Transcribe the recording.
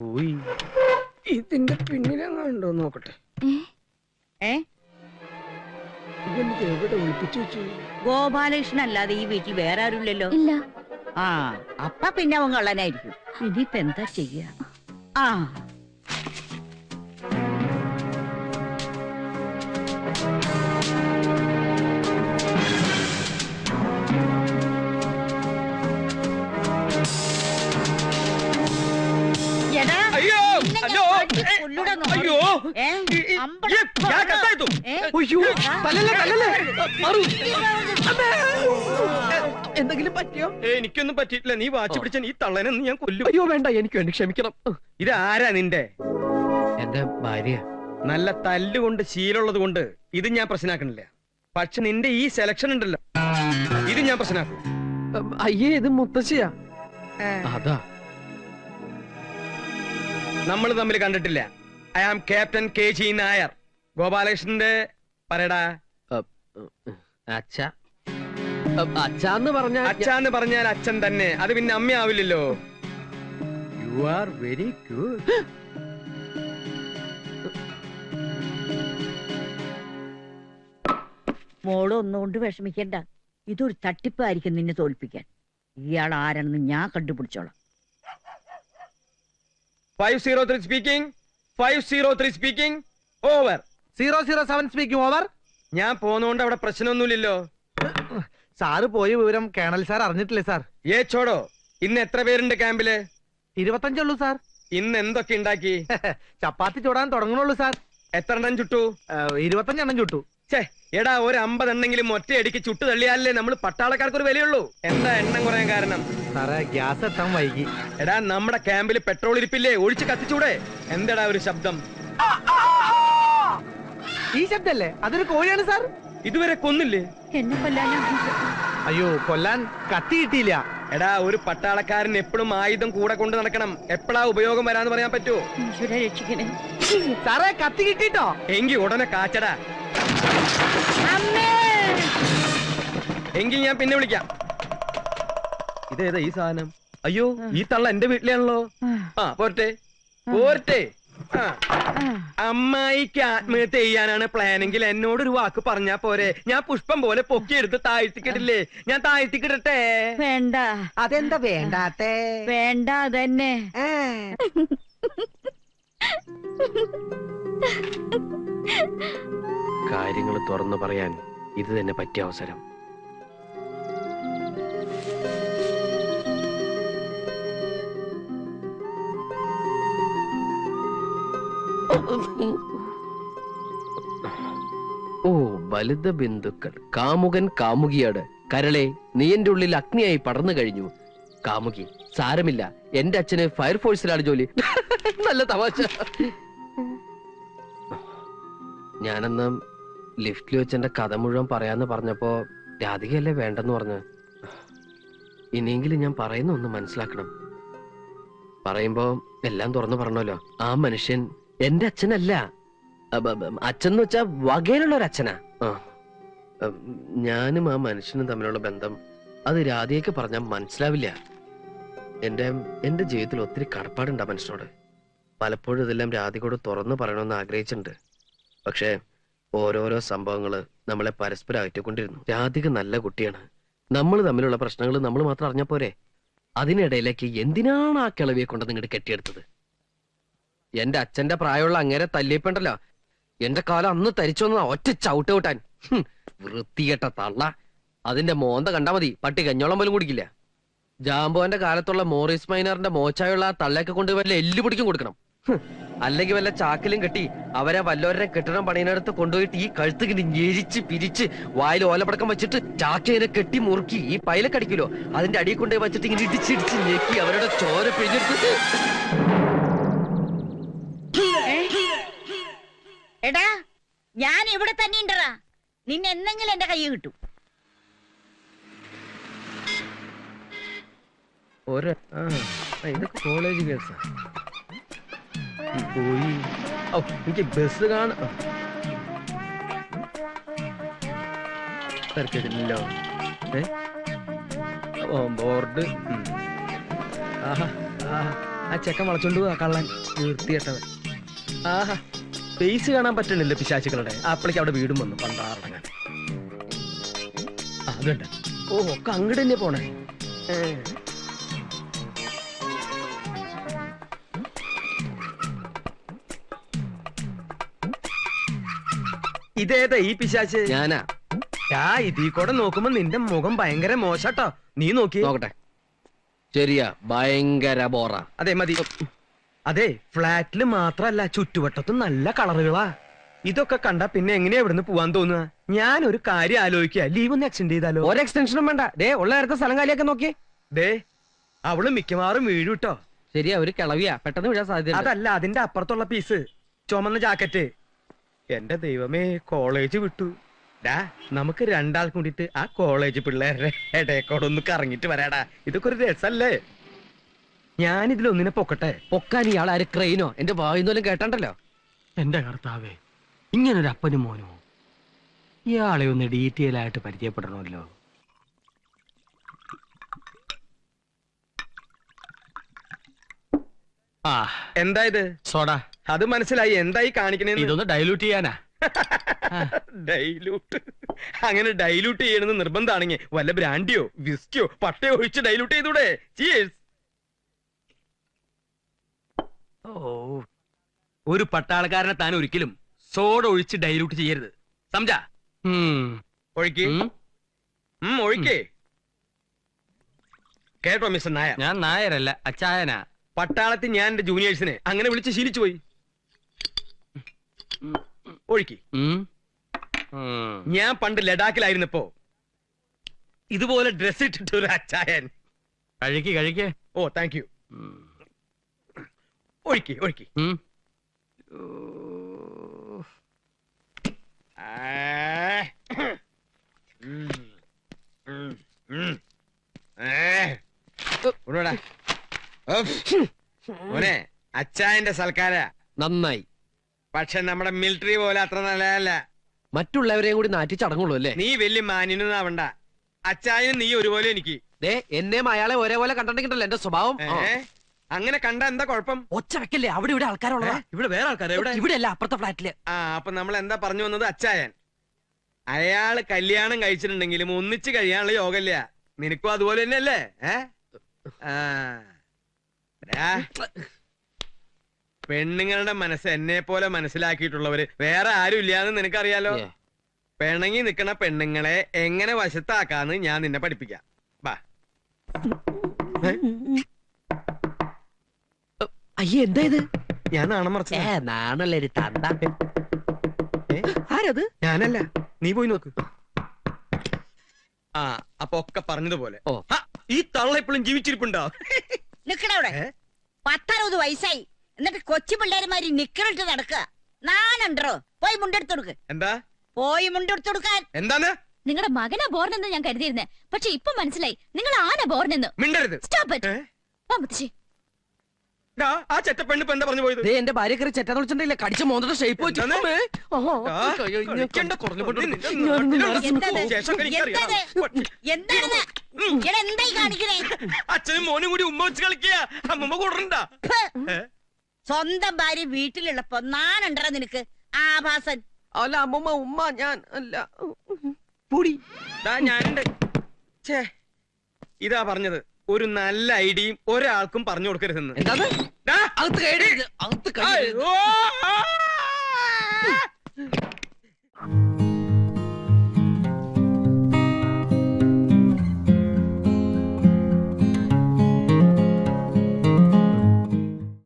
പോയി. ഇതിന്റെ പിന്നിലെങ്ങാണ്ടോ നോക്കട്ടെ. ഇതെനിക്ക് എവിടെ ഒളിപ്പിച്ചു വെച്ചു? ഗോപാലകൃഷ്ണൻ അല്ലാതെ ഈ വീട്ടിൽ വേറെ ആരുമില്ലല്ലോ. ഇല്ല. ആ അപ്പ പിന്നെ അവൻ കള്ളനായിരിക്കും. ഇനിയിപ്പ എന്താ ചെയ്യ? ആ അയ്യോ അയ്യോ അയ്യോ എന്തെങ്കിലും പറ്റിയോ? എനിക്കൊന്നും പറ്റിയിട്ടില്ല. നീ വാച്ച് പിടിച്ച ഈ തള്ളനെന്ന് ഞാൻ കൊല്ലും. അയ്യോ വേണ്ട, എനിക്ക് വേണ്ടി ക്ഷമിക്കണം. ഇത് ആരാ നിന്റെ? എന്റെ ഭാര്യ. നല്ല തല്ലുകൊണ്ട് ശീലമുള്ളത് കൊണ്ട് ഇത് ഞാൻ പ്രശ്നമാക്കണില്ല. പക്ഷെ നിന്റെ ഈ സെലക്ഷൻ ഉണ്ടല്ലോ, ഇത് ഞാൻ പ്രശ്നമാക്കും. അയ്യേ, ഇത് മുത്തശ്ശിയാ. അതാ നമ്മൾ തമ്മിൽ കണ്ടിട്ടില്ല. I am captain KG Nair. ഗോപാലകൃഷ്ണന്റെ പറയടാ. അച്ഛാന്ന് പറഞ്ഞാൽ അച്ഛൻ തന്നെ. അത് പിന്നെ അമ്മയാവില്ലല്ലോ. You are very good. മോള് ഒന്നുകൊണ്ട് വിഷമിക്കണ്ട. ഇതൊരു തട്ടിപ്പായിരിക്കും നിന്നെ തോൽപ്പിക്കാൻ. ഇയാൾ ആരാണെന്ന് ഞാൻ കണ്ടുപിടിച്ചോളാം. 503 speaking. 503 speaking. Over. 007 speaking. Over. ഞാൻ പോന്നോണ്ട് അവിടെ പ്രശ്നമൊന്നുമില്ലല്ലോ. സാറ് പോയ വിവരം കേണൽ സാർ അറിഞ്ഞിട്ടില്ലേ സാർ? ചോടോ, ഇന്ന് എത്ര പേരുണ്ട് ക്യാമ്പില്? 25 ഉള്ളൂ സാർ. ഇന്ന് എന്തൊക്കെ ഉണ്ടാക്കി? ചപ്പാത്തി ചൂടാൻ തുടങ്ങണുള്ളൂ സാർ. എത്ര എണ്ണം ചുട്ടു? 25 എണ്ണം ചുട്ടു. എടാ, ഒരു 50 എണ്ണെങ്കിലും ഒറ്റയടിക്ക് ചുട്ടു തള്ളിയാലേ നമ്മൾ പട്ടാളക്കാർക്ക് ഒരു വിലയുള്ളൂ. എന്താ എണ്ണം കുറയാൻ കാരണം? സാറേ, ഗ്യാസ് എത്താൻ വൈകി. എടാ, നമ്മുടെ ക്യാമ്പിൽ പെട്രോൾ ഇരിപ്പില്ലേ? ഒഴിച്ച് കത്തിച്ചൂടെ? എന്താടാ ഒരു ശബ്ദം? ഈ ശബ്ദല്ലേ? അതൊരു കോഴിയാണ് സാർ. ഇതുവരെ കൊന്നില്ലേ? എന്നെ കൊല്ലാനാ? അയ്യോ, കൊല്ലാൻ കത്തി കിട്ടിയില്ല. എടാ, ഒരു പട്ടാളക്കാരൻ എപ്പോഴും ആയുധം കൂടെ കൊണ്ട് നടക്കണം. എപ്പോഴാ ഉപയോഗം വരാന്ന് പറയാൻ പറ്റുമോ? രക്ഷിക്കണേ സാറേ, കത്തി കിട്ടിട്ടോ? എങ്കി ഉടനെ കാച്ചടാ. എങ്കിൽ ഞാൻ പിന്നെ വിളിക്കാം. ഇതേതാ ഈ സാധനം? അയ്യോ, ഈ തള്ള എന്റെ വീട്ടിലാണല്ലോ. പോരട്ടെ പോരട്ടെ. അമ്മായിക്ക് ആത്മഹത്യ ചെയ്യാനാണ് പ്ലാനെങ്കിൽ എന്നോടൊരു വാക്ക് പറഞ്ഞാ പോരെ? ഞാൻ പുഷ്പം പോലെ പൊക്കിയെടുത്ത് താഴ്ത്തിക്കിടില്ലേ? ഞാൻ താഴ്ത്തിക്കിടട്ടെ? വേണ്ട. അതെന്താ വേണ്ടാത്തേ? വേണ്ട, അതന്നെ. കാര്യങ്ങൾ തുറന്നു പറയാൻ ഇത് തന്നെ പറ്റിയ അവസരം. ഓ, ബലിത ബിന്ദുക്കൾ. കാമുകൻ കാമുകിയോട്, കരളെ നീ എന്റെ ഉള്ളിൽ അഗ്നിയായി പടർന്നു കഴിഞ്ഞു. കാമുകി, സാരമില്ല, എന്റെ അച്ഛന് ഫയർഫോഴ്സിലാണ് ജോലി. നല്ല തമാശ. ഞാനെന്ന് ലിഫ്റ്റിൽ വെച്ച് എന്റെ കഥ മുഴുവൻ പറയാന്ന് പറഞ്ഞപ്പോ രാധികയല്ലേ വേണ്ടെന്ന് പറഞ്ഞു. ഇനിയെങ്കിലും ഞാൻ പറയുന്ന ഒന്ന് മനസ്സിലാക്കണം. പറയുമ്പോ എല്ലാം തുറന്നു പറഞ്ഞല്ലോ. ആ മനുഷ്യൻ എന്റെ അച്ഛനല്ല. അച്ഛൻ എന്ന് വെച്ചാ വകയിലുള്ള ഒരു അച്ഛനാ. ഞാനും ആ മനുഷ്യനും തമ്മിലുള്ള ബന്ധം അത് രാധികയ്ക്ക് പറഞ്ഞാൽ മനസ്സിലാവില്ല. എന്റെ ജീവിതത്തിൽ ഒത്തിരി കടപ്പാടുണ്ട് ആ മനുഷ്യനോട്. പലപ്പോഴും ഇതെല്ലാം രാധികയോട് തുറന്നു പറയണമെന്ന് ആഗ്രഹിച്ചിട്ടുണ്ട്. പക്ഷേ ഓരോരോ സംഭവങ്ങള് നമ്മളെ പരസ്പരം അകറ്റിക്കൊണ്ടിരുന്നു. രാധിക നല്ല കുട്ടിയാണ്. നമ്മൾ തമ്മിലുള്ള പ്രശ്നങ്ങൾ നമ്മൾ മാത്രം അറിഞ്ഞ പോരെ? അതിനിടയിലേക്ക് എന്തിനാണ് ആ കിളവിയെ കൊണ്ട് നിങ്ങോട്ട് കെട്ടിയെടുത്തത്? എന്റെ അച്ഛന്റെ പ്രായമുള്ള അങ്ങേരെ തല്ലിയപ്പുണ്ടല്ലോ, എന്റെ കാലം അന്ന് തരിച്ചു വന്നതാ ഒറ്റ ചവിട്ട് കൂട്ടാൻ. വൃത്തികെട്ട തള്ള. അതിന്റെ മോന്ത കണ്ടാ മതി, പട്ടി കഞ്ഞോളം പോലും കുടിക്കില്ല. ജാംബോന്റെ കാലത്തുള്ള മോറിസ് മൈനറിന്റെ മോച്ചായുള്ള ആ തള്ളയൊക്കെ കൊണ്ട് വല്ല എല്ലു പിടിക്കും കൊടുക്കണം. അല്ലെങ്കിൽ വല്ല ചാക്കിലും കെട്ടി അവരെ വല്ലവരുടെ കെട്ടിടം പണിയിനടുത്ത് കൊണ്ടുപോയിട്ട് ഈ കഴുത്ത് ഞെരിച്ച് പിരിച്ച് വായിൽ ഓലപ്പടക്കം വെച്ചിട്ട് ചാക്കിനെ കെട്ടി മുറുക്കി ഈ പൈലക്കടിക്കുമല്ലോ, അതിന്റെ അടിയിൽ കൊണ്ടുപോയി വെച്ചിട്ട് ഇങ്ങനെ ഇടിച്ചിടിച്ച് ഞെക്കി അവരുടെ ചോര പിഴിഞ്ഞെടുത്ത്. എടാ, ഞാൻ ഇവിടെ തന്നെ ഉണ്ടറാ. നിന്നെ എന്തെങ്കിലും എന്റെ കൈ കിട്ടും. ഇതൊക്കെ കോളേജ് കേസാ. പോയി എനിക്ക് ബസ് കാണാം. തിരക്കില്ലല്ലോ. ബോർഡ് ആ ചെക്കൻ വളച്ചോണ്ട് പോവാ കള്ളൻ വൃത്തികെട്ടവൻ. ആഹാ ഫേസ് കാണാൻ പറ്റണില്ല പിശാചുക്കളുടെ. അപ്പളേക്ക് അവിടെ വീടും വന്നു പണ്ടാറടങ്ങാൻ. അതുണ്ട്. ഓ ഒക്കെ അങ്ങോട്ട് തന്നെ പോണേ. ഇതേതാ ഈ പിശാച്ച്? ഞാനാ. ഇതീ കൂടെ നോക്കുമ്പോ നിന്റെ മുഖം ഭയങ്കര മോശട്ടോ. നീ നോക്കി നോക്കട്ടെ. ശരിയാ, ഭയങ്കര ബോറ. അതെ മതി. അതെ ഫ്ലാറ്റില് മാത്രല്ല ചുറ്റുവട്ടത്തും നല്ല കളറുകളാ. ഇതൊക്കെ കണ്ട പിന്നെ എങ്ങനെയാ ഇവിടുന്ന് പോവാൻ തോന്നുക? ഞാൻ ഒരു കാര്യം ആലോചിക്കുക, ലീവ് ഒന്ന് എക്സ്റ്റെൻഡ് ചെയ്താലോ? ഒരു എക്സ്റ്റൻഷനും വേണ്ട. ദേ ഉള്ള നേരത്തെ സ്ഥലം കാലിയൊക്കെ നോക്കി. ദേ അവള് മിക്കവാറും വീഴും കേട്ടോ. ശരിയാ, ഒരു കിളവിയാ, പെട്ടെന്ന് വീഴാൻ സാധ്യത. അതല്ല അതിന്റെ അപ്പുറത്തുള്ള പീസ്, ചുമന്ന ജാക്കറ്റ്. എന്റെ ദൈവമേ, കോളേജ് വിട്ടു. നമുക്ക് രണ്ടാൾ കൂടിയിട്ട് ആ കോളേജ് പിള്ളേരുടെ ഇടയക്കോടൊന്ന് കറങ്ങിട്ട് വരാടാ. ഇതൊക്കെ ഒരു രസല്ലേ? ഞാനിതിലൊന്നിനെ പൊക്കട്ടെ. പൊക്കാൻ ഇയാൾ ആര് ക്രെയിനോ? എന്റെ വായുന്നോലും കേട്ടണ്ടല്ലോ. എന്റെ കർത്താവേ, ഇങ്ങനൊരു അപ്പനും മോനോ? ഇയാളെ ഒന്ന് ഡീറ്റെയിൽ ആയിട്ട് പരിചയപ്പെടണമല്ലോ. ആ എന്താ ഇത്? സോഡ. അത് മനസ്സിലായി. എന്തായി കാണിക്കണേന്ന്? ഇതൊന്ന് ഡൈലൂട്ട് ചെയ്യാനാ. ഡൈലൂട്ട്? അങ്ങനെ ഡൈലൂട്ട് ചെയ്യണമെന്ന് നിർബന്ധമാണെങ്കിൽ വല്ല ബ്രാൻഡിയോ വിസ്കിയോ പട്ടയോ ഒഴിച്ച് ഡൈലൂട്ട് ചെയ്തൂടെ? ചീയേഴ്സ്. ഓ, ഒരു പട്ടാളക്കാരനെ താൻ ഒരിക്കലും സോഡ ഒഴിച്ച് ഡൈലൂട്ട് ചെയ്യരുത്, സംജാ? ഒഴിക്ക്. ഒഴിക്കേ. കേട്ടോ മിസ്റ്റർ നായർ, ഞാൻ നായരല്ല, അച്ചായനാ. പട്ടാളത്തിൽ ഞാൻ എന്റെ ജൂനിയേഴ്സിനെ അങ്ങനെ വിളിച്ച് ശീലിച്ചു പോയി. ഒഴിക്ക്. ഞാൻ പണ്ട് ലഡാക്കിലായിരുന്നപ്പോ ഇതുപോലെ ഡ്രസ് ഇട്ടിട്ട് ഒരു അച്ചായൻ. കഴിക്ക് കഴിക്ക്. ഓ താങ്ക് യു. ഒഴിക്ക് ഒഴിക്ക്. മോനെ, അച്ചായന്റെ സൽക്കാര നന്നായി. പക്ഷെ നമ്മുടെ മിലിറ്ററി പോലെ അത്ര നല്ലതല്ല. മറ്റുള്ളവരെയും കൂടി നാറ്റി ചടങ്ങുള്ളൂ അല്ലേ? നീ വലിയ മാന്യനാവണ്ട. അച്ചായനും നീ ഒരുപോലെ എനിക്ക്. ദേ എന്നെയും അയാളെ ഒരേപോലെ കണ്ടിട്ടുണ്ടല്ലോ എന്റെ സ്വഭാവം. അങ്ങനെ കണ്ട എന്താ കുഴപ്പം? ഒച്ച വെക്കല്ലേ, അവിടെ ഇവിടെ ആൾക്കാരുള്ളതാ. ഇവിടെ വേറെ ആൾക്കാരെ ഇവിടെ അല്ല, അപ്പുറത്തെ ഫ്ലാറ്റില്. അപ്പൊ നമ്മൾ എന്താ പറഞ്ഞു വന്നത്? അച്ചായൻ അയാള് കല്യാണം കഴിച്ചിട്ടുണ്ടെങ്കിലും ഒന്നിച്ച് കഴിയാനുള്ള യോഗമില്ല. നിനക്കും അതുപോലെ തന്നെയല്ലേ? പെണ്ണുങ്ങളുടെ മനസ്സ് എന്നെ പോലെ മനസ്സിലാക്കിയിട്ടുള്ളവര് വേറെ ആരും ഇല്ലാന്ന് നിനക്കറിയാലോ. പിണങ്ങി നിക്കണ പെണ്ണുങ്ങളെ എങ്ങനെ വശത്താക്കാന്ന് ഞാൻ നിന്നെ പഠിപ്പിക്കാം. ബാ. അയ്യേ, എന്താ ഇത്? ഞാൻ നാണം മറച്ച. നാണല്ലേ ഒരു തന്ത. ആരത്? ഞാനല്ല, നീ പോയി നോക്ക്. അപ്പൊ ഒക്കെ പറഞ്ഞതുപോലെ. ഈ തള്ള ഇപ്പോഴും ജീവിച്ചിരിപ്പുണ്ടോ? നിക്കണവിടെ 10-60 വയസ്സായി, എന്നിട്ട് കൊച്ചു പിള്ളേരുമാരി നിക്കറിട്ട് നടക്കുക. നാനുണ്ടോ? പോയി മുണ്ടെടുത്തു കൊടുക്ക്. എന്താ? പോയി മുണ്ടെടുത്തു കൊടുക്കാൻ. എന്താണ്? നിങ്ങളുടെ മകനാ ബോർനെന്ന് ഞാൻ കരുതിയിരുന്നേ, പക്ഷെ ഇപ്പൊ മനസ്സിലായി നിങ്ങൾ ആന ബോർനെന്ന്. മിണ്ടരുത്. Stop it. ആ ചെറ്റ പെണ്ണിപ്പോ എന്താ പറഞ്ഞു പോയത്? എന്റെ ഭാര്യ കയറി ചെറ്റാന്ന് വിളിച്ചിട്ടില്ല, കടിച്ച മോന്തയുടെ ഷേപ്പ് വെച്ചു. അച്ഛനും മോനും കൂടി ഉമ്മ വെച്ച് കളിക്കുക. അമ്മമ്മ കൂടണ്ട. സ്വന്തം ഭാര്യ വീട്ടിലുള്ളപ്പോ നാനുണ്ടോ നിനക്ക്? ആഭാസൻ. അല്ല അമ്മമ്മ, ഉമ്മ ഞാൻ അല്ല. പൊടി ഞാനുണ്ട്. ഛേ, ഇതാ പറഞ്ഞത്. ഒരു നല്ല ഐഡിയയും ഒരാൾക്കും പറഞ്ഞു കൊടുക്കരുതെന്ന്. എന്താണ്? അകത്ത് കയറി, അകത്ത് കയറി.